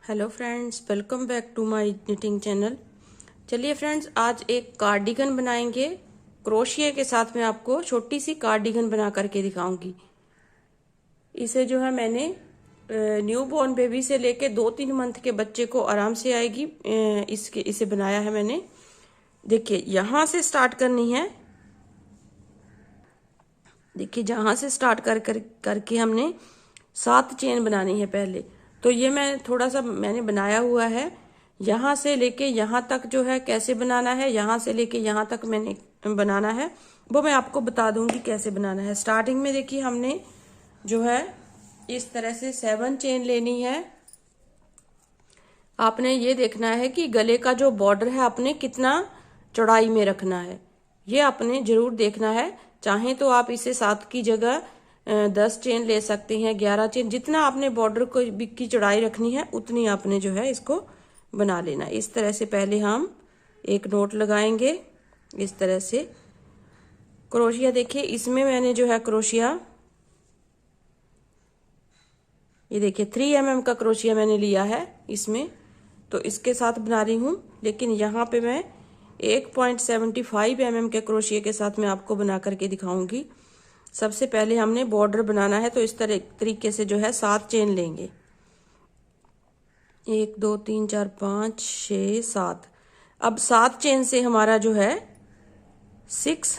Hello friends, welcome back to my knitting channel. चलिए friends, आज एक कार्डिगन बनाएंगे। क्रोशिया के साथ मैं आपको छोटी सी कार्डिगन बना करके दिखाऊंगी। इसे जो है मैंने न्यू बॉर्न बेबी से लेके 2-3 मंथ के बच्चे को आराम से आएगी। इसे बनाया है मैंने। देखिए यहाँ से स्टार्ट करनी है। देखिए जहाँ से स्टार्ट करके हमने 7 चेन बनानी है पहले। तो ये मैं थोड़ा सा मैंने बनाया हुआ है। यहाँ से लेके यहाँ तक जो है कैसे बनाना है, यहाँ से लेके यहाँ तक मैंने बनाना है, वो मैं आपको बता दूंगी कैसे बनाना है। स्टार्टिंग में देखिए हमने जो है इस तरह से 7 चेन लेनी है। आपने ये देखना है कि गले का जो बॉर्डर है आपने कितना चौड़ाई में रखना है, ये आपने जरूर देखना है। चाहे तो आप इसे 7 की जगह 10 चेन ले सकते हैं, 11 चेन, जितना आपने बॉर्डर को की चौड़ाई रखनी है उतनी आपने जो है इसको बना लेना। इस तरह से पहले हम एक नोट लगाएंगे इस तरह से। क्रोशिया देखिए इसमें मैंने जो है क्रोशिया, ये देखिए 3 mm का क्रोशिया मैंने लिया है इसमें, तो इसके साथ बना रही हूँ। लेकिन यहाँ पे मैं 1.75 mm के क्रोशिया के साथ मैं आपको बना करके दिखाऊंगी। सबसे पहले हमने बॉर्डर बनाना है, तो इस तरीके से जो है 7 चेन लेंगे। 1 2 3 4 5 6 7। अब 7 चेन से हमारा जो है 6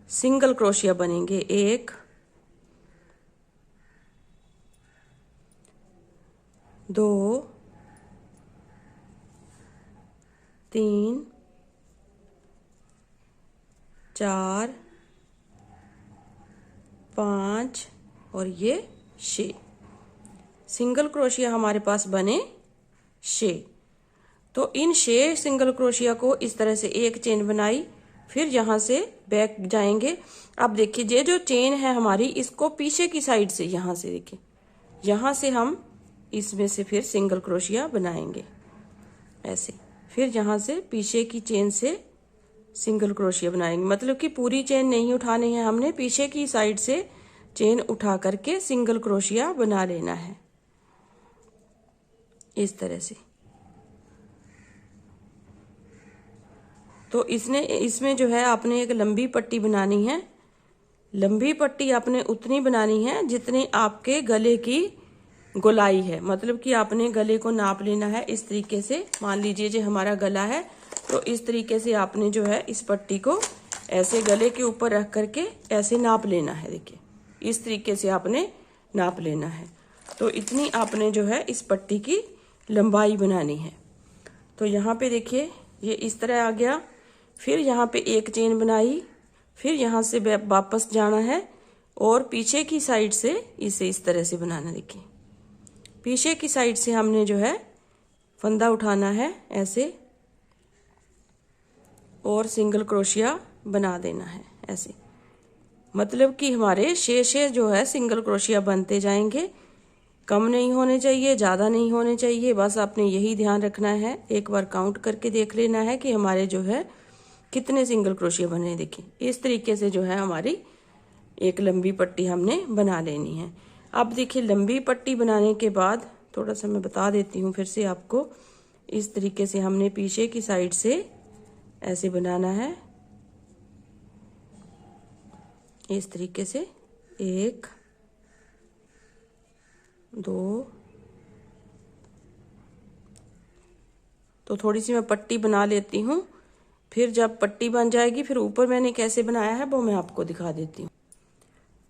सिंगल क्रोशिया बनेंगे। 1 2 3 4 5 और ये 6 सिंगल क्रोशिया हमारे पास बने 6। तो इन 6 सिंगल क्रोशिया को इस तरह से एक चेन बनाई, फिर यहां से बैक जाएंगे। अब देखिए ये जो चेन है हमारी, इसको पीछे की साइड से यहां से देखिए, यहां से हम इसमें से फिर सिंगल क्रोशिया बनाएंगे ऐसे। फिर यहां से पीछे की चेन से सिंगल क्रोशिया बनाएंगे, मतलब कि पूरी चेन नहीं उठानी है, हमने पीछे की साइड से चेन उठा करके सिंगल क्रोशिया बना लेना है इस तरह से। तो इसमें जो है आपने एक लंबी पट्टी बनानी है। लंबी पट्टी आपने उतनी बनानी है जितनी आपके गले की गोलाई है, मतलब कि आपने गले को नाप लेना है इस तरीके से। मान लीजिए जो हमारा गला है, तो इस तरीके से आपने जो है इस पट्टी को ऐसे गले के ऊपर रख करके ऐसे नाप लेना है। देखिए इस तरीके से आपने नाप लेना है। तो इतनी आपने जो है इस पट्टी की लंबाई बनानी है। तो यहाँ पे देखिए ये इस तरह आ गया। फिर यहाँ पे एक चेन बनाई, फिर यहाँ से वापस जाना है और पीछे की साइड से इसे इस तरह से बनाना। देखिए पीछे की साइड से हमने जो है फंदा उठाना है ऐसे और सिंगल क्रोशिया बना देना है ऐसे। मतलब कि हमारे 6 जो है सिंगल क्रोशिया बनते जाएंगे। कम नहीं होने चाहिए, ज़्यादा नहीं होने चाहिए, बस आपने यही ध्यान रखना है। एक बार काउंट करके देख लेना है कि हमारे जो है कितने सिंगल क्रोशिया बने। देखिए इस तरीके से जो है हमारी एक लंबी पट्टी हमने बना लेनी है। अब देखिए लंबी पट्टी बनाने के बाद थोड़ा सा मैं बता देती हूँ फिर से आपको। इस तरीके से हमने पीछे की साइड से ऐसे बनाना है इस तरीके से। 1 2, तो थोड़ी सी मैं पट्टी बना लेती हूँ, फिर जब पट्टी बन जाएगी फिर ऊपर मैंने कैसे बनाया है वो मैं आपको दिखा देती हूँ।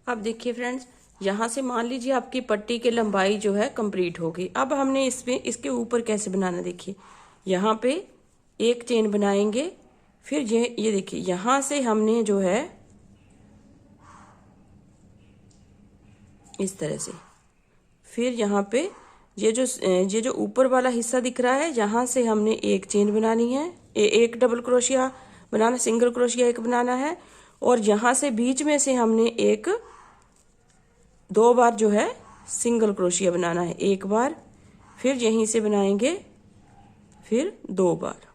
अब देखिए फ्रेंड्स, यहाँ से मान लीजिए आपकी पट्टी की लंबाई जो है कंप्लीट हो गई। अब हमने इसमें इसके ऊपर कैसे बनाना, देखिए यहाँ पे एक चेन बनाएंगे। फिर ये देखिए यहाँ से हमने जो है इस तरह से, फिर यहाँ पे ये जो ऊपर वाला हिस्सा दिख रहा है, यहाँ से हमने एक चेन बनानी है, एक डबल क्रोशिया बनाना, सिंगल क्रोशिया एक बनाना है। और यहाँ से बीच में से हमने 2 बार जो है सिंगल क्रोशिया बनाना है। 1 बार, फिर यहीं से बनाएंगे, फिर 2 बार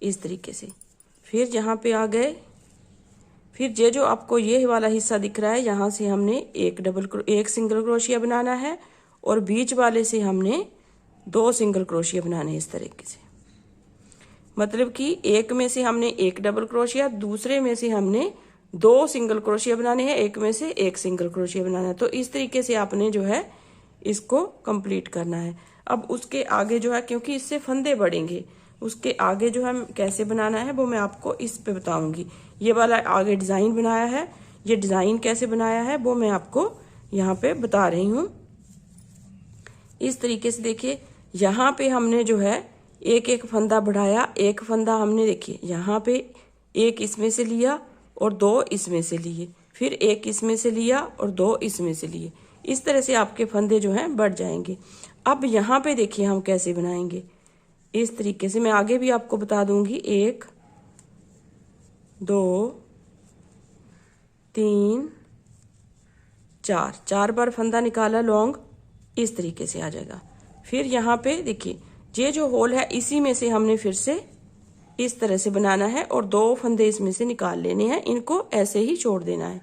इस तरीके से। फिर यहाँ पे आ गए, फिर ये जो आपको ये वाला हिस्सा दिख रहा है, यहाँ से हमने एक सिंगल क्रोशिया बनाना है और बीच वाले से हमने 2 सिंगल क्रोशिया बनाने हैं इस तरीके से। मतलब कि एक में से हमने एक डबल क्रोशिया, दूसरे में से हमने 2 सिंगल क्रोशिया बनाने हैं, एक में से एक सिंगल क्रोशिया बनाना है। तो इस तरीके से आपने जो है इसको कंप्लीट करना है। अब उसके आगे जो है, क्योंकि इससे फंदे बढ़ेंगे, उसके आगे जो है कैसे बनाना है वो मैं आपको इस पे बताऊंगी। ये वाला आगे डिजाइन बनाया है, ये डिजाइन कैसे बनाया है वो मैं आपको यहाँ पे बता रही हूँ। इस तरीके से देखिए, यहाँ पे हमने जो है एक एक फंदा बढ़ाया। एक फंदा हमने देखिए यहाँ पे एक इसमें से लिया और 2 इसमें से लिए, फिर एक इसमें से लिया और 2 इसमें से लिए। इस तरह से आपके फंदे जो हैं बढ़ जाएंगे। अब यहाँ पे देखिए हम कैसे बनाएंगे, इस तरीके से मैं आगे भी आपको बता दूंगी। 1 2 3 4 बार फंदा निकाला लॉन्ग, इस तरीके से आ जाएगा। फिर यहाँ पे देखिए ये जो होल है इसी में से हमने फिर से इस तरह से बनाना है और 2 फंदे इसमें से निकाल लेने हैं, इनको ऐसे ही छोड़ देना है।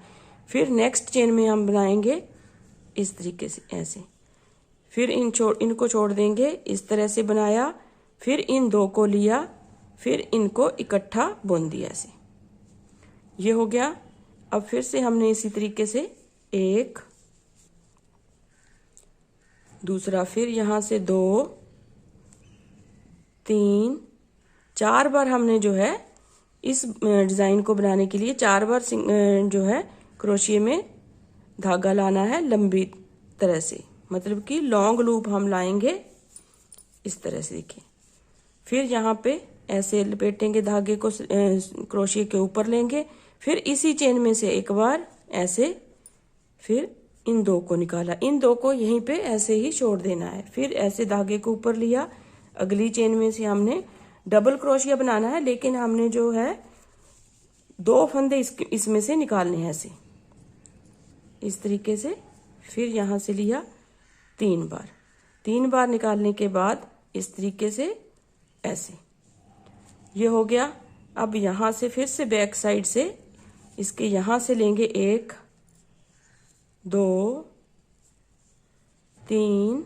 फिर नेक्स्ट चेन में हम बनाएंगे इस तरीके से ऐसे, फिर इनको छोड़ देंगे, इस तरह से बनाया, फिर इन 2 को लिया, फिर इनको इकट्ठा बुन दिया ऐसे, ये हो गया। अब फिर से हमने इसी तरीके से एक, दूसरा, फिर यहां से 2 3 4 बार हमने जो है इस डिजाइन को बनाने के लिए 4 बार जो है क्रोशिये में धागा लाना है लंबी तरह से, मतलब कि लॉन्ग लूप हम लाएंगे इस तरह से देखिए। फिर यहाँ पे ऐसे लपेटेंगे धागे को, क्रोशिये के ऊपर लेंगे, फिर इसी चेन में से एक बार ऐसे, फिर इन 2 को निकाला, इन 2 को यहीं पे ऐसे ही छोड़ देना है। फिर ऐसे धागे को ऊपर लिया, अगली चेन में से हमने डबल क्रोशिया बनाना है, लेकिन हमने जो है 2 फंदे इसमें से निकालने हैं ऐसे, इस तरीके से। फिर यहां से लिया 3 बार निकालने के बाद इस तरीके से ऐसे, ये हो गया। अब यहां से फिर से बैक साइड से इसके यहां से लेंगे 1 2 3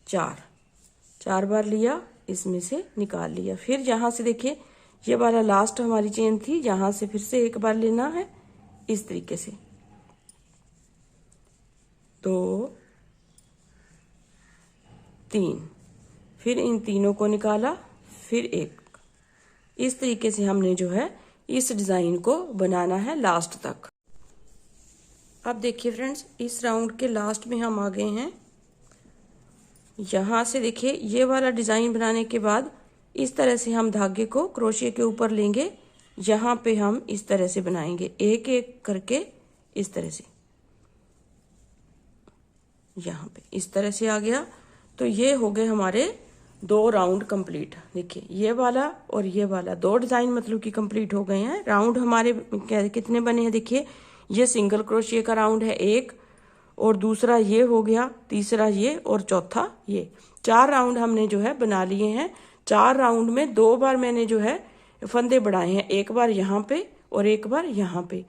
4 बार लिया, इसमें से निकाल लिया। फिर यहां से देखिए ये वाला लास्ट हमारी चेन थी, यहां से फिर से एक बार लेना है इस तरीके से, 2 3, फिर इन तीनों को निकाला, फिर एक, इस तरीके से हमने जो है इस डिजाइन को बनाना है लास्ट तक। अब देखिए फ्रेंड्स, इस राउंड के लास्ट में हम आ गए हैं। यहां से देखिए ये वाला डिजाइन बनाने के बाद इस तरह से हम धागे को क्रोशिये के ऊपर लेंगे, यहाँ पे हम इस तरह से बनाएंगे एक एक करके, इस तरह से, यहाँ पे इस तरह से आ गया। तो ये हो गए हमारे 2 राउंड कंप्लीट। देखिए ये वाला और ये वाला 2 डिजाइन मतलब कि कंप्लीट हो गए हैं। राउंड हमारे कितने बने हैं देखिए, ये सिंगल क्रोशिये का राउंड है 1, और दूसरा ये हो गया, तीसरा ये, और चौथा ये। 4 राउंड हमने जो है बना लिए हैं। 4 राउंड में 2 बार मैंने जो है फंदे बढ़ाए हैं, एक बार यहाँ पे और एक बार यहाँ पे।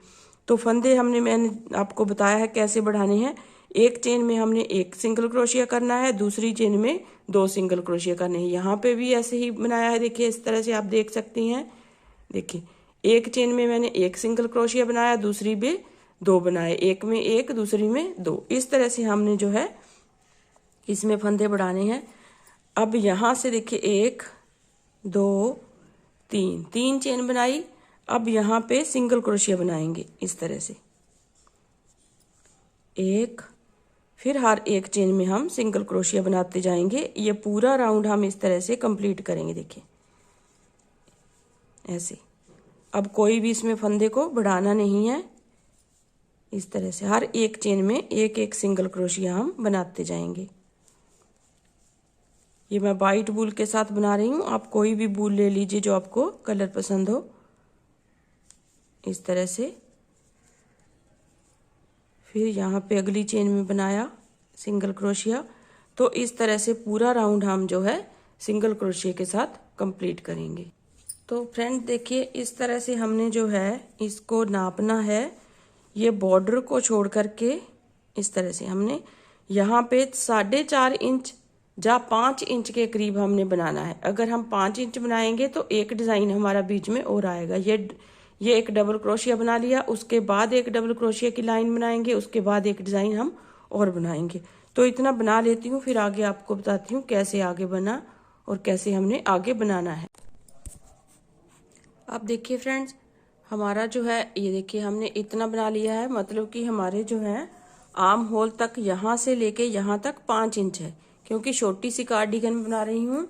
तो फंदे मैंने आपको बताया है कैसे बढ़ाने हैं। एक चेन में हमने 1 सिंगल क्रोशिया करना है, दूसरी चेन में 2 सिंगल क्रोशिया करने हैं। यहाँ पे भी ऐसे ही बनाया है, देखिए इस तरह से आप देख सकती हैं। देखिए एक चेन में मैंने 1 सिंगल क्रोशिया बनाया, दूसरी में 2 बनाए, एक में 1 दूसरी में 2, इस तरह से हमने जो है इसमें फंदे बढ़ाने हैं। अब यहाँ से देखिए 1 2 3 चेन बनाई। अब यहाँ पे सिंगल क्रोशिया बनाएंगे इस तरह से, 1, फिर हर एक चेन में हम सिंगल क्रोशिया बनाते जाएंगे। ये पूरा राउंड हम इस तरह से कंप्लीट करेंगे, देखिए ऐसे। अब कोई भी इसमें फंदे को बढ़ाना नहीं है, इस तरह से हर एक चेन में 1 सिंगल क्रोशिया हम बनाते जाएंगे। ये मैं वाइट वूल के साथ बना रही हूँ, आप कोई भी वूल ले लीजिए जो आपको कलर पसंद हो, इस तरह से। फिर यहाँ पे अगली चेन में बनाया सिंगल क्रोशिया। तो इस तरह से पूरा राउंड हम जो है सिंगल क्रोशिया के साथ कंप्लीट करेंगे। तो फ्रेंड देखिए इस तरह से हमने जो है इसको नापना है। ये बॉर्डर को छोड़ करके इस तरह से हमने यहाँ पे 4.5 इंच या 5 इंच के करीब हमने बनाना है। अगर हम 5 इंच बनाएंगे तो एक डिजाइन हमारा बीच में और आएगा। ये एक डबल क्रोशिया बना लिया, उसके बाद एक डबल क्रोशिया की लाइन बनाएंगे, उसके बाद एक डिजाइन हम और बनाएंगे। तो इतना बना लेती हूँ, फिर आगे आपको बताती हूँ कैसे आगे बना और कैसे हमने आगे बनाना है। अब देखिए फ्रेंड्स, हमारा जो है ये देखिए हमने इतना बना लिया है, मतलब कि हमारे जो है आर्म होल तक यहाँ से लेके यहाँ तक 5 इंच है, क्योंकि छोटी सी कार्डिगन बना रही हूँ।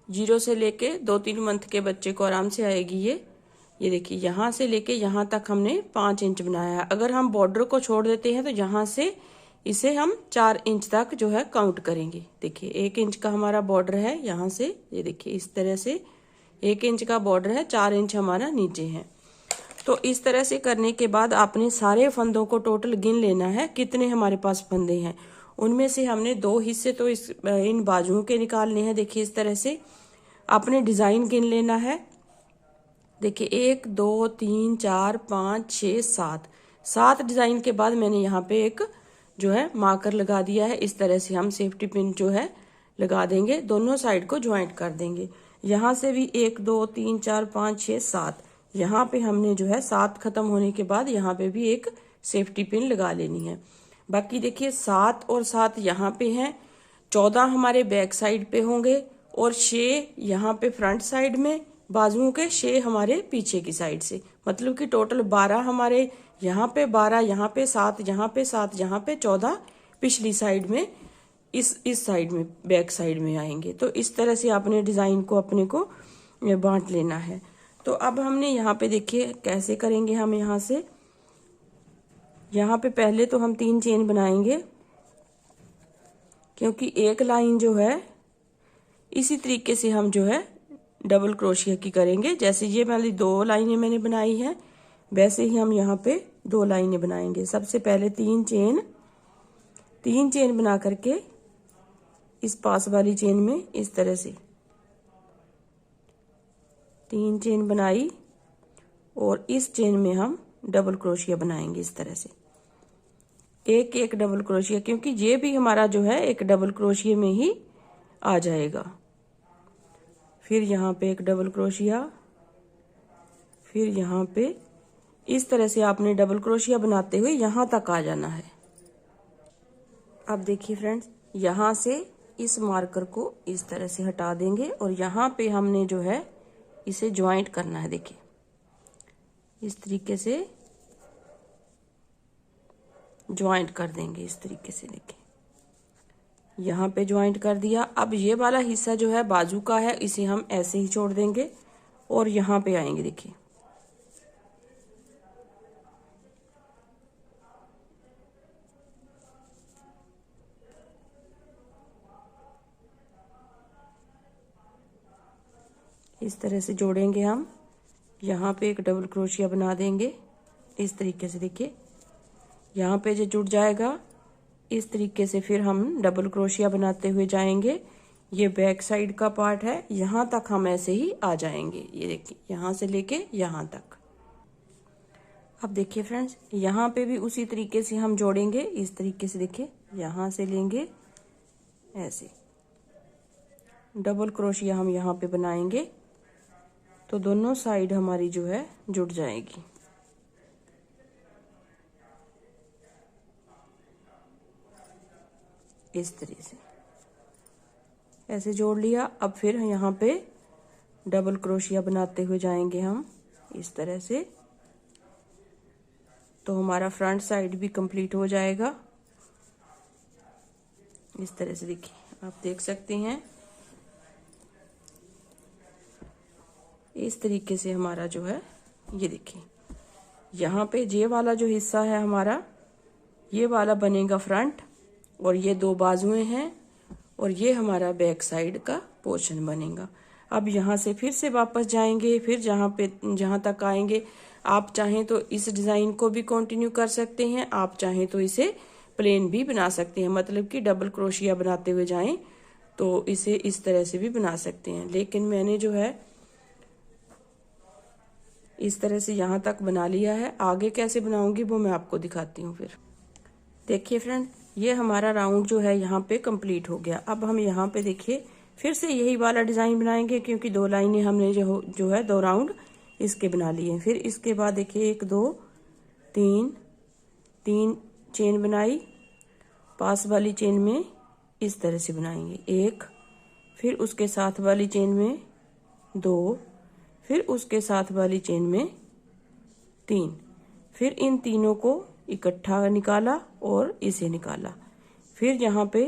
0 से लेके 2-3 मंथ के बच्चे को आराम से आएगी ये देखिए यहाँ से लेके यहाँ तक हमने 5 इंच बनाया है। अगर हम बॉर्डर को छोड़ देते हैं तो यहाँ से इसे हम 4 इंच तक जो है काउंट करेंगे। देखिए 1 इंच का हमारा बॉर्डर है यहाँ से, ये देखिए इस तरह से 1 इंच का बॉर्डर है, 4 इंच हमारा नीचे है। तो इस तरह से करने के बाद आपने सारे फंदों को टोटल गिन लेना है, कितने हमारे पास फंदे हैं। उनमें से हमने 2 हिस्से तो इन बाजुओं के निकालने हैं। देखिए इस तरह से आपने डिजाइन गिन लेना है। देखिए 1 2 3 4 5 6 7 डिजाइन के बाद मैंने यहाँ पे एक जो है मार्कर लगा दिया है। इस तरह से हम सेफ्टी पिन जो है लगा देंगे, दोनों साइड को ज्वाइंट कर देंगे। यहाँ से भी 1 2 3 4 5 6 7, यहाँ पे हमने जो है 7 खत्म होने के बाद यहाँ पे भी एक सेफ्टी पिन लगा लेनी है। बाकी देखिए 7 और 7 यहाँ पे हैं, 14 हमारे बैक साइड पे होंगे और 6 यहाँ पे फ्रंट साइड में, बाजुओं के 6 हमारे पीछे की साइड से, मतलब कि टोटल 12 हमारे यहाँ पे, 12 यहाँ पे, 7 यहाँ पे, 7 यहाँ पे, 14 पिछली साइड में, इस साइड में बैक साइड में आएंगे। तो इस तरह से आपने डिजाइन को अपने को बांट लेना है। तो अब हमने यहाँ पे देखिए कैसे करेंगे। हम यहाँ से यहाँ पे पहले तो हम 3 चेन बनाएंगे, क्योंकि एक लाइन जो है इसी तरीके से हम जो है डबल क्रोशिया की करेंगे। जैसे ये वाली 2 लाइनें मैंने बनाई है, वैसे ही हम यहाँ पे 2 लाइनें बनाएंगे। सबसे पहले 3 चेन बना करके इस पास वाली चेन में इस तरह से 3 चेन बनाई और इस चेन में हम डबल क्रोशिया बनाएंगे इस तरह से, एक एक डबल क्रोशिया, क्योंकि ये भी हमारा जो है एक डबल क्रोशिया में ही आ जाएगा। फिर यहाँ पे एक डबल क्रोशिया, फिर यहाँ पे इस तरह से आपने डबल क्रोशिया बनाते हुए यहाँ तक आ जाना है। अब देखिए फ्रेंड्स, यहाँ से इस मार्कर को इस तरह से हटा देंगे और यहाँ पे हमने जो है इसे ज्वाइंट करना है। देखिए इस तरीके से ज्वाइंट कर देंगे, इस तरीके से। देखिए यहाँ पे ज्वाइंट कर दिया। अब ये वाला हिस्सा जो है बाजू का है, इसे हम ऐसे ही छोड़ देंगे और यहाँ पे आएंगे। देखिए इस तरह से जोड़ेंगे हम, यहाँ पे एक डबल क्रोशिया बना देंगे इस तरीके से। देखिए यहाँ पे जो जुड़ जाएगा इस तरीके से, फिर हम डबल क्रोशिया बनाते हुए जाएंगे। ये बैक साइड का पार्ट है, यहाँ तक हम ऐसे ही आ जाएंगे। ये देखिए यहाँ से लेके यहाँ तक। अब देखिए फ्रेंड्स, यहाँ पे भी उसी तरीके से हम जोड़ेंगे इस तरीके से। देखिए यहाँ से लेंगे ऐसे, डबल क्रोशिया हम यहाँ पे बनाएंगे तो दोनों साइड हमारी जो है जुड़ जाएगी। इस तरह से ऐसे जोड़ लिया। अब फिर यहाँ पे डबल क्रोशिया बनाते हुए जाएंगे हम इस तरह से, तो हमारा फ्रंट साइड भी कंप्लीट हो जाएगा इस तरह से। देखिए आप देख सकते हैं इस तरीके से हमारा जो है, ये देखिए यहाँ पे ये वाला जो हिस्सा है हमारा, ये वाला बनेगा फ्रंट और ये 2 बाजुएं हैं और ये हमारा बैक साइड का पोर्शन बनेगा। अब यहाँ से फिर से वापस जाएंगे, फिर जहाँ तक आएंगे। आप चाहें तो इस डिजाइन को भी कंटिन्यू कर सकते हैं, आप चाहें तो इसे प्लेन भी बना सकते हैं, मतलब कि डबल क्रोशिया बनाते हुए जाएं तो इसे इस तरह से भी बना सकते हैं। लेकिन मैंने जो है इस तरह से यहाँ तक बना लिया है। आगे कैसे बनाऊंगी वो मैं आपको दिखाती हूँ फिर। देखिए फ्रेंड, ये हमारा राउंड जो है यहाँ पे कंप्लीट हो गया। अब हम यहाँ पे देखिए फिर से यही वाला डिजाइन बनाएंगे, क्योंकि 2 लाइनें हमने जो है 2 राउंड इसके बना लिए। फिर इसके बाद देखिए 1 2 3 चेन बनाई, पास वाली चेन में इस तरह से बनाएंगे 1, फिर उसके साथ वाली चेन में 2, फिर उसके साथ वाली चेन में 3, फिर इन तीनों को इकट्ठा निकाला और इसे निकाला। फिर यहाँ पे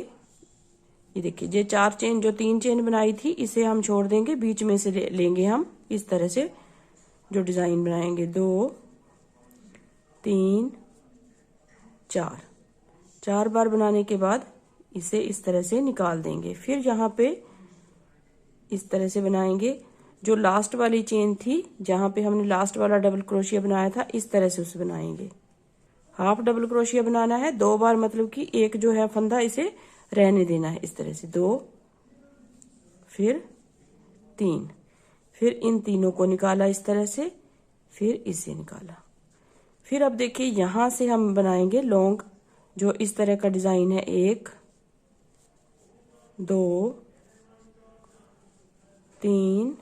ये देखिए, ये 4 चेन जो 3 चेन बनाई थी इसे हम छोड़ देंगे, बीच में से लेंगे हम इस तरह से जो डिजाइन बनाएंगे 2 3 4 बार बनाने के बाद इसे इस तरह से निकाल देंगे। फिर यहाँ पे इस तरह से बनाएंगे, जो लास्ट वाली चेन थी जहाँ पे हमने लास्ट वाला डबल क्रोशिया बनाया था इस तरह से उसे बनाएंगे। हाफ डबल क्रोशिया बनाना है 2 बार, मतलब कि एक जो है फंदा इसे रहने देना है इस तरह से 2, फिर 3, फिर इन तीनों को निकाला इस तरह से, फिर इसे निकाला। फिर अब देखिए यहां से हम बनाएंगे लॉन्ग, जो इस तरह का डिजाइन है 1 2 3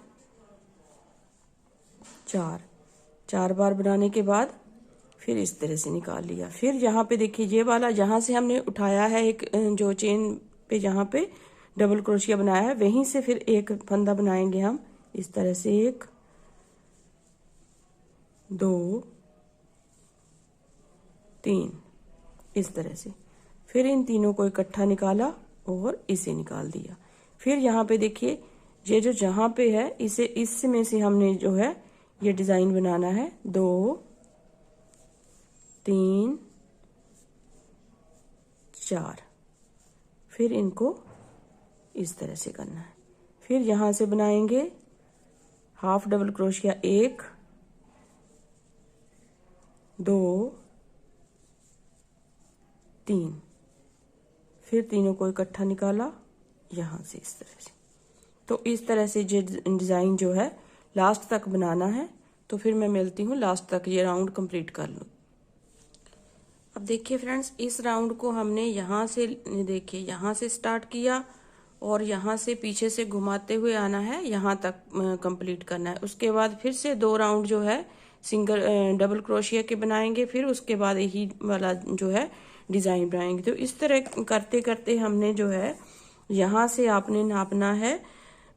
4 बार बनाने के बाद फिर इस तरह से निकाल लिया। फिर यहाँ पे देखिए ये वाला जहां से हमने उठाया है एक जो चेन पे जहां पे डबल क्रोशिया बनाया है वहीं से फिर एक फंदा बनाएंगे हम इस तरह से 1 2 3 इस तरह से। फिर इन तीनों को इकट्ठा निकाला और इसे निकाल दिया। फिर यहाँ पे देखिए ये जो जहां पे है इसे इसमें से हमने जो है ये डिजाइन बनाना है 2 3 4, फिर इनको इस तरह से करना है। फिर यहां से बनाएंगे हाफ डबल क्रोशिया 1 2 3, फिर तीनों को इकट्ठा निकाला यहां से इस तरह से। तो इस तरह से ये डिजाइन जो है लास्ट तक बनाना है। तो फिर मैं मिलती हूँ लास्ट तक ये राउंड कंप्लीट कर लूँ। अब देखिए फ्रेंड्स, इस राउंड को हमने यहाँ से देखिए यहाँ से स्टार्ट किया और यहाँ से पीछे से घुमाते हुए आना है, यहाँ तक कंप्लीट करना है। उसके बाद फिर से 2 राउंड जो है सिंगल डबल क्रोशिया के बनाएंगे, फिर उसके बाद यही वाला जो है डिजाइन बनाएंगे। तो इस तरह करते करते हमने जो है यहाँ से आपने नापना है।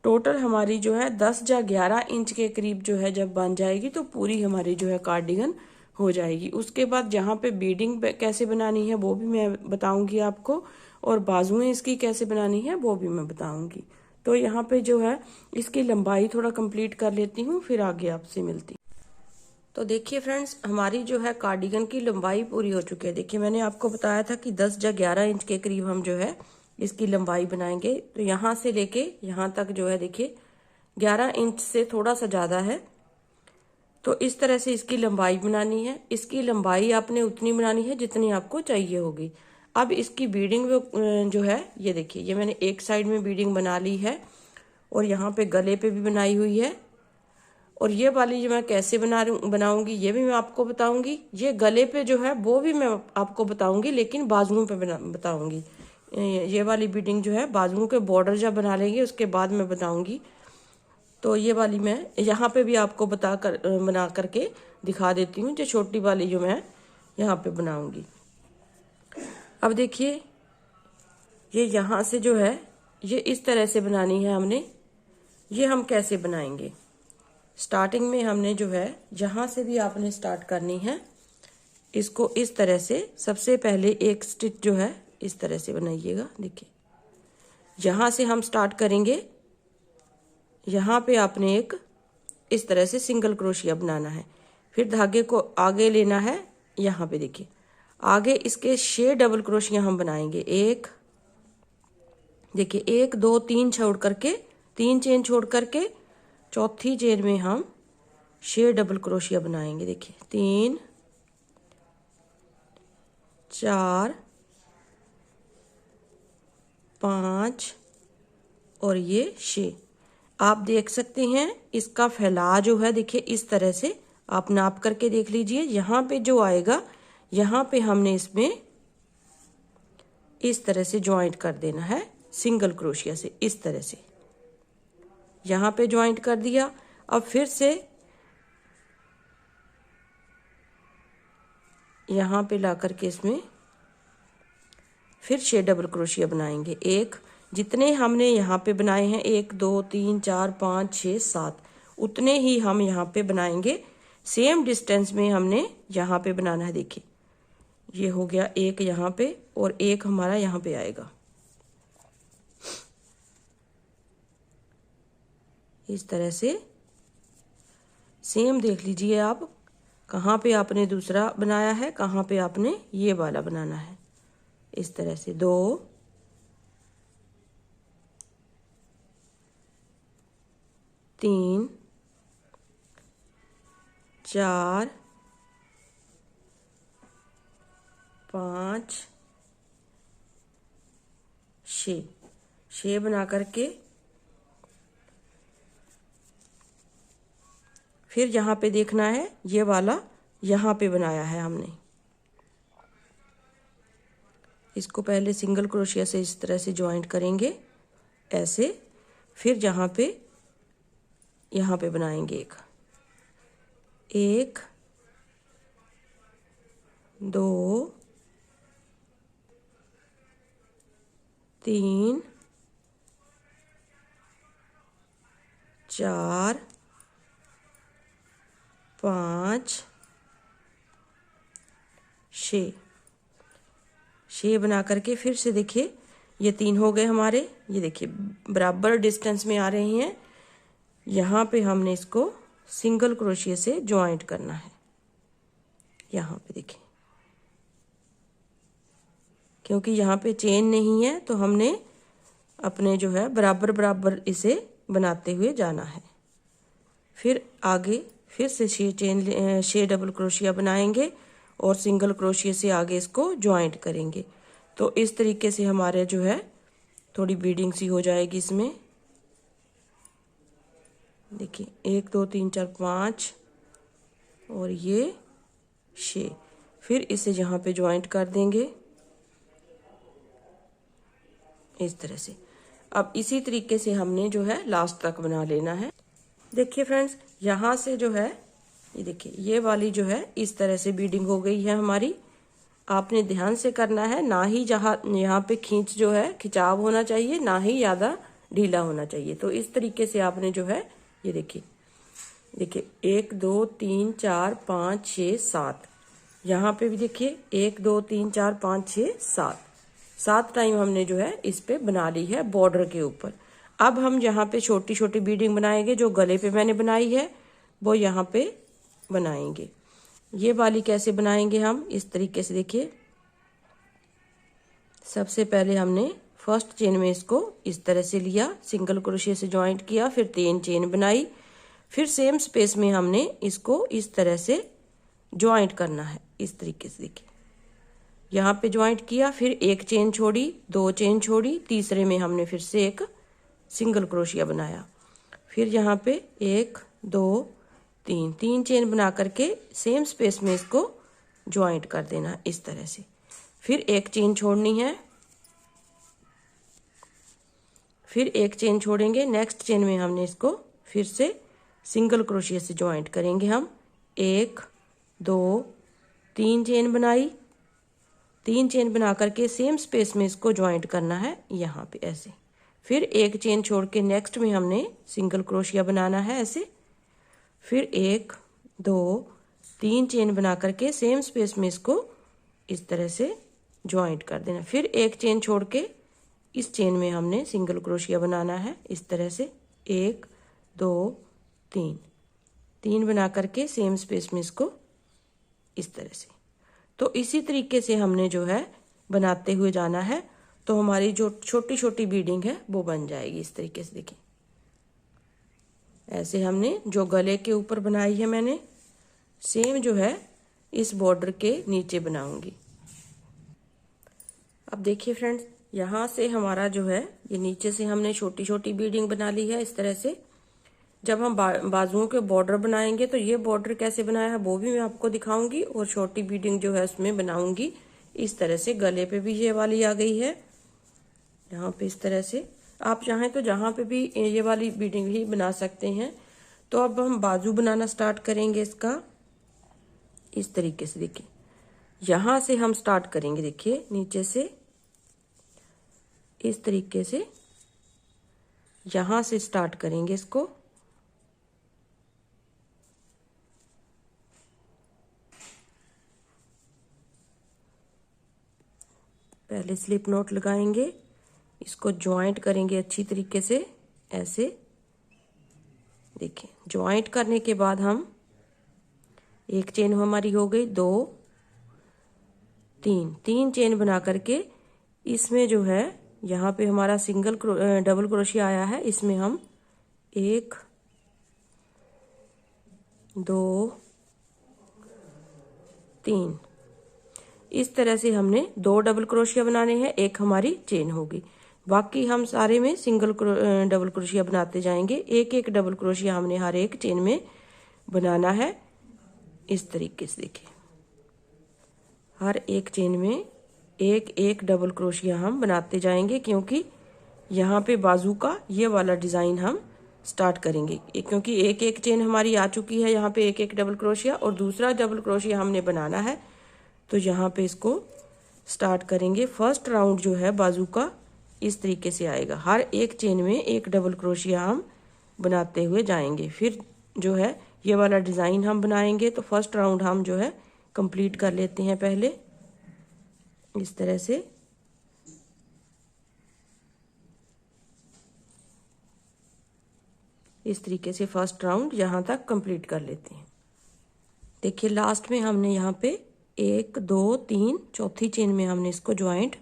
टोटल हमारी जो है 10 या 11 इंच के करीब जो है जब बन जाएगी तो पूरी हमारी जो है कार्डिगन हो जाएगी। उसके बाद जहाँ पे बीडिंग कैसे बनानी है वो भी मैं बताऊंगी आपको, और बाजुएं इसकी कैसे बनानी है वो भी मैं बताऊंगी। तो यहाँ पे जो है इसकी लंबाई थोड़ा कंप्लीट कर लेती हूँ, फिर आगे आपसे मिलती। तो देखिए फ्रेंड्स, हमारी जो है कार्डिगन की लंबाई पूरी हो चुकी है। देखिए मैंने आपको बताया था कि 10 या 11 इंच के करीब हम जो है इसकी लंबाई बनाएंगे। तो यहाँ से लेके यहाँ तक जो है देखिए 11 इंच से थोड़ा सा ज्यादा है। तो इस तरह से इसकी लंबाई बनानी है। इसकी लंबाई आपने उतनी बनानी है जितनी आपको चाहिए होगी। अब इसकी बीडिंग जो है ये देखिए, ये मैंने एक साइड में बीडिंग बना ली है और यहाँ पे गले पे भी बनाई हुई है। और ये वाली जो मैं कैसे बनाऊंगी ये भी मैं आपको बताऊंगी। ये गले पे जो है वो भी मैं आपको बताऊंगी, लेकिन बाजुओं पे बताऊंगी। ये वाली बीडिंग जो है बाजुओं के बॉर्डर जब बना लेंगे उसके बाद मैं बताऊंगी। तो ये वाली मैं यहाँ पे भी आपको बना करके दिखा देती हूँ, जो छोटी वाली जो मैं यहाँ पे बनाऊंगी। अब देखिए ये यहाँ से जो है ये इस तरह से बनानी है हमने। ये हम कैसे बनाएंगे, स्टार्टिंग में हमने जो है जहाँ से भी आपने स्टार्ट करनी है इसको इस तरह से सबसे पहले एक स्टिच जो है इस तरह से बनाइएगा। देखिए यहाँ से हम स्टार्ट करेंगे, यहाँ पे आपने एक इस तरह से सिंगल क्रोशिया बनाना है। फिर धागे को आगे लेना है, यहाँ पे देखिए आगे इसके 6 डबल क्रोशिया हम बनाएंगे। एक देखिए 1 2 3 छोड़ करके 3 चेन छोड़ करके चौथी चेन में हम 6 डबल क्रोशिया बनाएंगे। देखिए 3 4 5 और ये 6। आप देख सकते हैं इसका फैलाव जो है देखिए इस तरह से आप नाप करके देख लीजिए। यहाँ पे जो आएगा यहाँ पे हमने इसमें इस तरह से ज्वाइंट कर देना है सिंगल क्रोशिया से। इस तरह से यहाँ पे ज्वाइंट कर दिया। अब फिर से यहाँ पे ला करके इसमें फिर 6 डबल क्रोशिया बनाएंगे। एक, जितने हमने यहाँ पे बनाए हैं 1 2 3 4 5 6 7, उतने ही हम यहाँ पे बनाएंगे। सेम डिस्टेंस में हमने यहाँ पे बनाना है। देखिए ये हो गया एक यहाँ पे और एक हमारा यहाँ पे आएगा। इस तरह से सेम देख लीजिए आप, कहाँ पे आपने दूसरा बनाया है, कहाँ पे आपने ये वाला बनाना है। इस तरह से 2 3 4 5 6 बना करके फिर यहाँ पे देखना है ये वाला यहाँ पे बनाया है हमने। इसको पहले सिंगल क्रोशिया से इस तरह से ज्वाइंट करेंगे ऐसे, फिर यहाँ पे बनाएंगे एक 2 3 4 5 6 बना करके फिर से देखिए ये 3 हो गए हमारे। ये देखिए बराबर डिस्टेंस में आ रहे हैं। यहाँ पे हमने इसको सिंगल क्रोशिया से ज्वाइंट करना है। यहाँ पे देखिए, क्योंकि यहाँ पे चेन नहीं है तो हमने अपने जो है बराबर बराबर इसे बनाते हुए जाना है। फिर आगे फिर से 6 डबल क्रोशिया बनाएंगे और सिंगल क्रोशिया से आगे इसको ज्वाइंट करेंगे। तो इस तरीके से हमारे जो है थोड़ी बीडिंग सी हो जाएगी इसमें। देखिए 1 2 3 4 5 और ये 6, फिर इसे यहाँ पे ज्वाइंट कर देंगे इस तरह से। अब इसी तरीके से हमने जो है लास्ट तक बना लेना है। देखिए फ्रेंड्स, यहाँ से जो है ये देखिए ये वाली जो है इस तरह से बीडिंग हो गई है हमारी। आपने ध्यान से करना है, ना ही जहाँ यहाँ पे खींच जो है खिंचाव होना चाहिए, ना ही ज़्यादा ढीला होना चाहिए। तो इस तरीके से आपने जो है ये देखिए 1 2 3 4 5 6 7, यहाँ पे भी देखिए 1 2 3 4 5 6 7 टाइम हमने जो है इस पे बना ली है बॉर्डर के ऊपर। अब हम यहाँ पे छोटी छोटी बीडिंग बनाएंगे। जो गले पे मैंने बनाई है वो यहाँ पे बनाएंगे। ये वाली कैसे बनाएंगे हम, इस तरीके से देखिए। सबसे पहले हमने फर्स्ट चेन में इसको इस तरह से लिया, सिंगल क्रोशिया से ज्वाइंट किया, फिर 3 चेन बनाई, फिर सेम स्पेस में हमने इसको इस तरह से ज्वाइंट करना है। इस तरीके से देखिए यहाँ पे ज्वाइंट किया, फिर 1 चेन छोड़ी, 2 चेन छोड़ी, तीसरे में हमने फिर से एक सिंगल क्रोशिया बनाया, फिर यहाँ पे 1 2 3 चेन बना करके सेम स्पेस में इसको ज्वाइंट कर देना इस तरह से। फिर 1 चेन छोड़नी है, फिर 1 चेन छोड़ेंगे, नेक्स्ट चेन में हमने इसको फिर से सिंगल क्रोशिया से ज्वाइंट करेंगे हम। 1 2 3 चेन बनाई, 3 चेन बना करके सेम स्पेस में इसको ज्वाइंट करना है यहाँ पे ऐसे। फिर 1 चेन छोड़ के नेक्स्ट में हमने सिंगल क्रोशिया बनाना है ऐसे। फिर 1 2 3 चेन बना करके सेम स्पेस में इसको इस तरह से ज्वाइंट कर देना। फिर 1 चेन छोड़ के इस चेन में हमने सिंगल क्रोशिया बनाना है इस तरह से। 1 2 3 बना करके सेम स्पेस में इसको इस तरह से। तो इसी तरीके से हमने जो है बनाते हुए जाना है। तो हमारी जो छोटी छोटी बीडिंग है वो बन जाएगी इस तरीके से। देखिए ऐसे हमने जो गले के ऊपर बनाई है मैंने, सेम जो है इस बॉर्डर के नीचे बनाऊंगी। अब देखिए फ्रेंड्स, यहाँ से हमारा जो है ये नीचे से हमने छोटी छोटी बीडिंग बना ली है इस तरह से। जब हम बाजुओं के बॉर्डर बनाएंगे तो ये बॉर्डर कैसे बनाया है वो भी मैं आपको दिखाऊंगी और छोटी बीडिंग जो है उसमें बनाऊंगी इस तरह से गले पे भी ये वाली आ गई है, यहाँ पे इस तरह से। आप चाहें तो जहाँ पे भी ये वाली बीडिंग ही बना सकते हैं। तो अब हम बाजू बनाना स्टार्ट करेंगे इसका। इस तरीके से देखिए, यहाँ से हम स्टार्ट करेंगे। देखिए नीचे से इस तरीके से यहाँ से स्टार्ट करेंगे इसको। पहले स्लिप नॉट लगाएंगे, इसको ज्वाइंट करेंगे अच्छी तरीके से ऐसे। देखिए ज्वाइंट करने के बाद हम एक चेन हमारी हो गई, 2 3 चेन बना करके इसमें जो है यहाँ पे हमारा डबल क्रोशिया आया है, इसमें हम 1 2 3 इस तरह से हमने 2 डबल क्रोशिया बनाने हैं, एक हमारी चेन होगी। बाकी हम सारे में डबल क्रोशिया बनाते जाएंगे। एक एक डबल क्रोशिया हमने हर एक चेन में बनाना है। इस तरीके से देखिए, हर एक चेन में एक एक डबल क्रोशिया हम बनाते जाएंगे, क्योंकि यहाँ पे बाजू का ये वाला डिजाइन हम स्टार्ट करेंगे। क्योंकि एक एक चेन हमारी आ चुकी है, यहाँ पे एक एक डबल क्रोशिया, और दूसरा डबल क्रोशिया हमने बनाना है। तो यहाँ पे इसको स्टार्ट करेंगे। फर्स्ट राउंड जो है बाजू का इस तरीके से आएगा, हर एक चेन में एक डबल क्रोशिया हम बनाते हुए जाएंगे। फिर जो है ये वाला डिजाइन हम बनाएंगे। तो फर्स्ट राउंड हम जो है कंप्लीट कर लेते हैं पहले इस तरह से। इस तरीके से फर्स्ट राउंड यहाँ तक कंप्लीट कर लेते हैं। देखिए लास्ट में हमने यहाँ पे 1 2 3 चौथी चेन में हमने इसको ज्वाइंट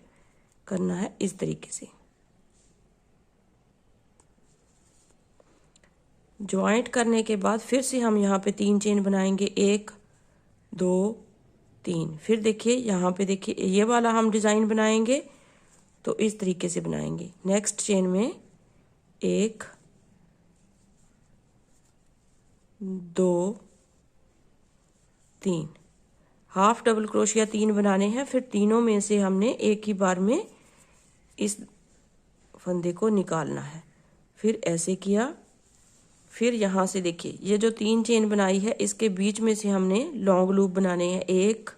करना है इस तरीके से। ज्वाइंट करने के बाद फिर से हम यहाँ पे 3 चेन बनाएंगे, 1 2 3। फिर देखिए यहाँ पे देखिए ये वाला हम डिजाइन बनाएंगे, तो इस तरीके से बनाएंगे। नेक्स्ट चेन में 1 2 3 हाफ डबल क्रोशिया 3 बनाने हैं। फिर तीनों में से हमने एक ही बार में इस फंदे को निकालना है। फिर ऐसे किया। फिर यहाँ से देखिए ये जो 3 चेन बनाई है, इसके बीच में से हमने लॉन्ग लूप बनाने हैं, 1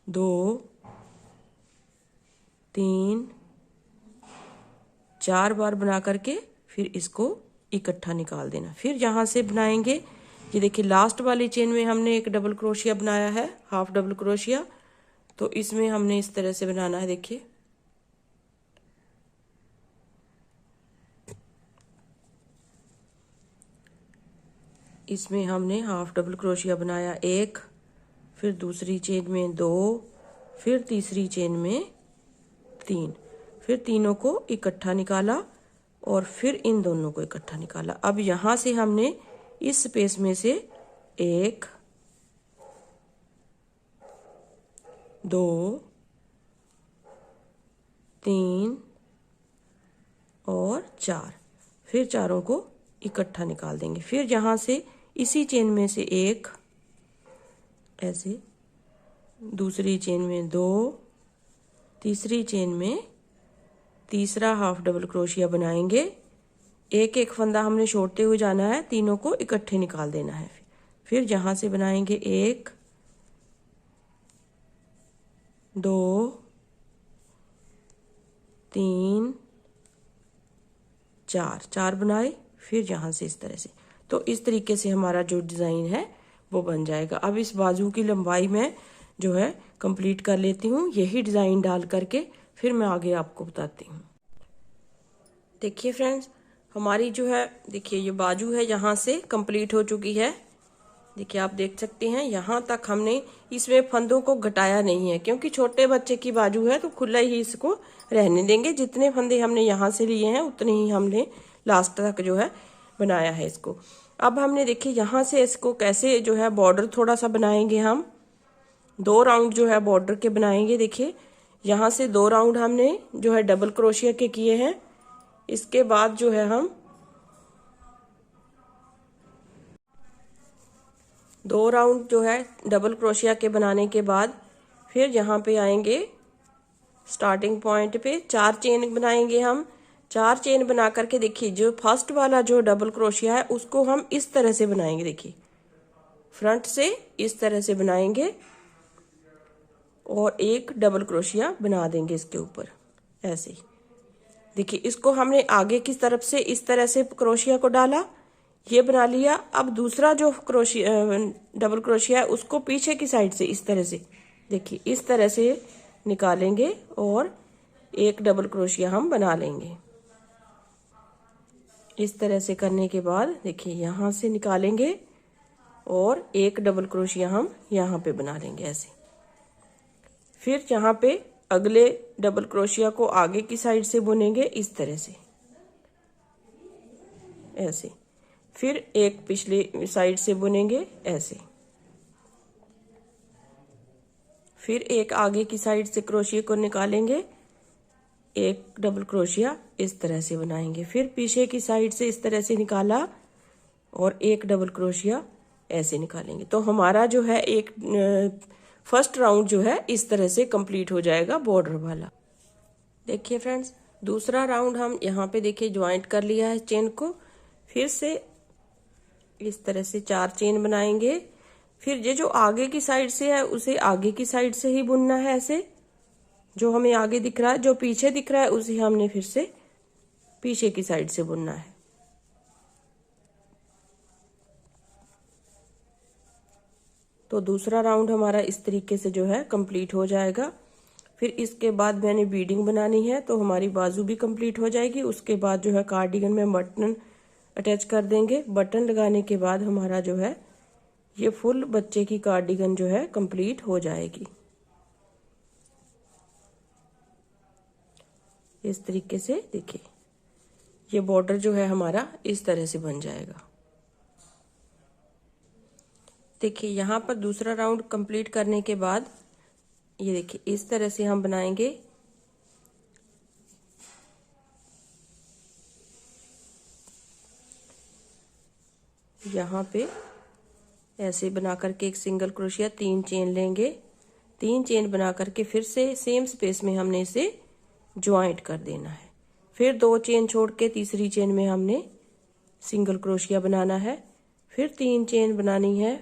2 3 4 बार बना करके फिर इसको इकट्ठा निकाल देना। फिर यहाँ से बनाएंगे, ये देखिए लास्ट वाली चेन में हमने एक डबल क्रोशिया बनाया है, हाफ डबल क्रोशिया। तो इसमें हमने इस तरह से बनाना है। देखिए इसमें हमने हाफ डबल क्रोशिया बनाया 1, फिर दूसरी चेन में 2, फिर तीसरी चेन में 3, फिर तीनों को इकट्ठा निकाला और फिर इन दोनों को इकट्ठा निकाला। अब यहाँ से हमने इस स्पेस में से 1 2 3 और 4, फिर चारों को इकट्ठा निकाल देंगे। फिर यहाँ से इसी चेन में से 1 ऐसे, दूसरी चेन में 2, तीसरी चेन में तीसरा हाफ डबल क्रोशिया बनाएंगे। एक एक फंदा हमने छोड़ते हुए जाना है, तीनों को इकट्ठे निकाल देना है। फिर यहाँ से बनाएंगे 1 2 3 4 बनाए, फिर यहाँ से इस तरह से। तो इस तरीके से हमारा जो डिज़ाइन है वो बन जाएगा। अब इस बाजू की लंबाई में जो है कंप्लीट कर लेती हूँ, यही डिज़ाइन डाल करके फिर मैं आगे आपको बताती हूँ। देखिए फ्रेंड्स, हमारी जो है देखिए ये बाजू है यहाँ से कंप्लीट हो चुकी है। देखिए आप देख सकते हैं यहाँ तक हमने इसमें फंदों को घटाया नहीं है, क्योंकि छोटे बच्चे की बाजू है तो खुला ही इसको रहने देंगे। जितने फंदे हमने यहाँ से लिए हैं उतने ही हमने लास्ट तक जो है बनाया है इसको। अब हमने देखिए यहाँ से इसको कैसे जो है बॉर्डर थोड़ा सा बनाएंगे। हम 2 राउंड जो है बॉर्डर के बनाएंगे। देखिए यहाँ से 2 राउंड हमने जो है डबल क्रोशिया के किए हैं। इसके बाद जो है हम 2 राउंड जो है डबल क्रोशिया के बनाने के बाद फिर यहाँ पे आएंगे स्टार्टिंग पॉइंट पे 4 चेन बनाएंगे हम। 4 चेन बना करके देखिए जो फर्स्ट वाला जो डबल क्रोशिया है उसको हम इस तरह से बनाएंगे। देखिए फ्रंट से इस तरह से बनाएंगे और एक डबल क्रोशिया बना देंगे इसके ऊपर ऐसे। देखिए इसको हमने आगे की तरफ से इस तरह से क्रोशिया को डाला, ये बना लिया। अब दूसरा जो क्रोशिया डबल क्रोशिया है उसको पीछे की साइड से इस तरह से देखिए इस तरह से निकालेंगे और एक डबल क्रोशिया हम बना लेंगे। इस तरह से करने के बाद देखिए यहाँ से निकालेंगे और एक डबल क्रोशिया हम यहाँ पे बना लेंगे ऐसे। फिर यहाँ पे अगले डबल क्रोशिया को आगे की साइड से बुनेंगे इस तरह से ऐसे। फिर एक पिछली साइड से बुनेंगे ऐसे। फिर एक आगे की साइड से क्रोशिया को निकालेंगे, एक डबल क्रोशिया इस तरह से बनाएंगे। फिर पीछे की साइड से इस तरह से निकाला और एक डबल क्रोशिया ऐसे निकालेंगे। तो हमारा जो है एक फर्स्ट राउंड जो है इस तरह से कंप्लीट हो जाएगा बॉर्डर वाला। देखिए फ्रेंड्स दूसरा राउंड हम यहाँ पे देखिए ज्वाइंट कर लिया है चेन को। फिर से इस तरह से 4 चेन बनाएंगे। फिर ये जो आगे की साइड से है उसे आगे की साइड से ही बुनना है ऐसे। जो हमें आगे दिख रहा है, जो पीछे दिख रहा है उसे हमने फिर से पीछे की साइड से बुनना है। तो दूसरा राउंड हमारा इस तरीके से जो है कंप्लीट हो जाएगा। फिर इसके बाद मैंने बीडिंग बनानी है तो हमारी बाजू भी कंप्लीट हो जाएगी। उसके बाद जो है कार्डिगन में बटन अटैच कर देंगे। बटन लगाने के बाद हमारा जो है ये फुल बच्चे की कार्डिगन जो है कंप्लीट हो जाएगी। इस तरीके से देखिए ये बॉर्डर जो है हमारा इस तरह से बन जाएगा। देखिए यहाँ पर दूसरा राउंड कंप्लीट करने के बाद ये देखिए इस तरह से हम बनाएंगे। यहाँ पे ऐसे बना करके एक सिंगल क्रोशिया 3 चेन लेंगे। 3 चेन बना करके फिर से सेम स्पेस में हमने इसे ज्वाइंट कर देना है। फिर 2 चेन छोड़ के तीसरी चेन में हमने सिंगल क्रोशिया बनाना है। फिर 3 चेन बनानी है।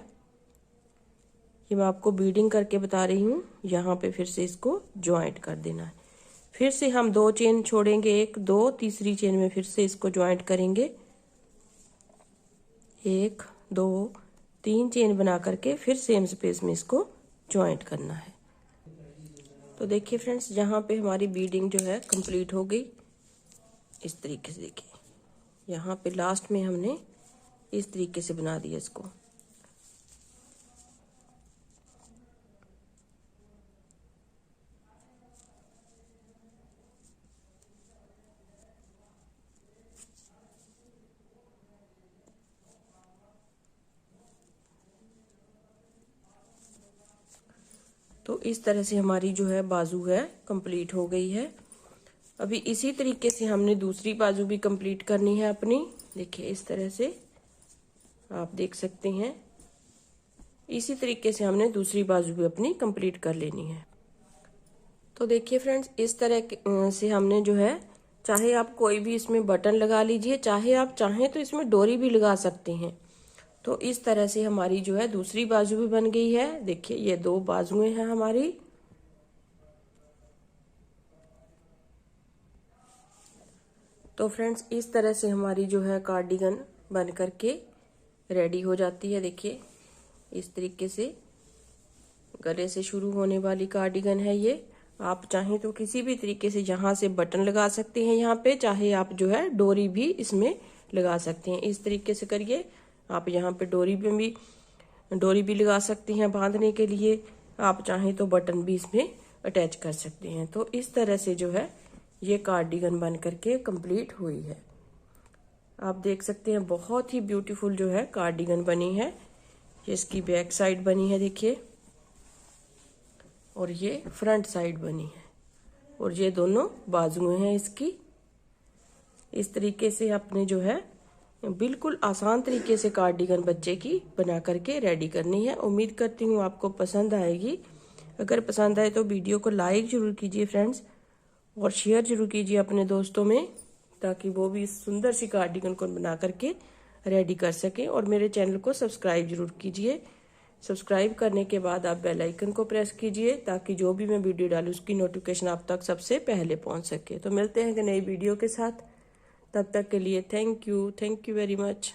ये मैं आपको बीडिंग करके बता रही हूँ। यहाँ पे फिर से इसको ज्वाइंट कर देना है। फिर से हम 2 चेन छोड़ेंगे, 1 2, तीसरी चेन में फिर से इसको ज्वाइंट करेंगे। 1 2 3 चेन बना करके फिर सेम स्पेस में इसको ज्वाइंट करना है। तो देखिए फ्रेंड्स यहाँ पे हमारी बीडिंग जो है कंप्लीट हो गई। इस तरीके से देखिए यहाँ पे लास्ट में हमने इस तरीके से बना दिया इसको। तो इस तरह से हमारी जो है बाजू है कंप्लीट हो गई है। अभी इसी तरीके से हमने दूसरी बाजू भी कंप्लीट करनी है अपनी। देखिए इस तरह से आप देख सकते हैं। इसी तरीके से हमने दूसरी बाजू भी अपनी कंप्लीट कर लेनी है। तो देखिए फ्रेंड्स इस तरह से हमने जो है, चाहे आप कोई भी इसमें बटन लगा लीजिए, चाहे आप चाहें तो इसमें डोरी भी लगा सकते हैं। तो इस तरह से हमारी जो है दूसरी बाजू भी बन गई है। देखिए ये 2 बाजुएं हैं हमारी। तो फ्रेंड्स इस तरह से हमारी जो है कार्डिगन बन करके रेडी हो जाती है। देखिए इस तरीके से गले से शुरू होने वाली कार्डिगन है ये। आप चाहें तो किसी भी तरीके से यहाँ से बटन लगा सकते हैं यहाँ पे, चाहे आप जो है डोरी भी इसमें लगा सकते हैं। इस तरीके से करिए। आप यहाँ पे डोरी भी लगा सकते हैं बांधने के लिए। आप चाहें तो बटन भी इसमें अटैच कर सकते हैं। तो इस तरह से जो है ये कार्डिगन बन करके कंप्लीट हुई है। आप देख सकते हैं बहुत ही ब्यूटीफुल जो है कार्डिगन बनी है। ये इसकी बैक साइड बनी है देखिए, और ये फ्रंट साइड बनी है, और ये दोनों बाजुएं हैं इसकी। इस तरीके से आपने जो है बिल्कुल आसान तरीके से कार्डिगन बच्चे की बना करके रेडी करनी है। उम्मीद करती हूँ आपको पसंद आएगी। अगर पसंद आए तो वीडियो को लाइक जरूर कीजिए फ्रेंड्स, और शेयर जरूर कीजिए अपने दोस्तों में, ताकि वो भी इस सुंदर सी कार्डिगन को बना करके रेडी कर सकें। और मेरे चैनल को सब्सक्राइब जरूर कीजिए। सब्सक्राइब करने के बाद आप बेल आइकन को प्रेस कीजिए, ताकि जो भी मैं वीडियो डालूं उसकी नोटिफिकेशन आप तक सबसे पहले पहुंच सके। तो मिलते हैं कि नई वीडियो के साथ, तब तक के लिए थैंक यू वेरी मच।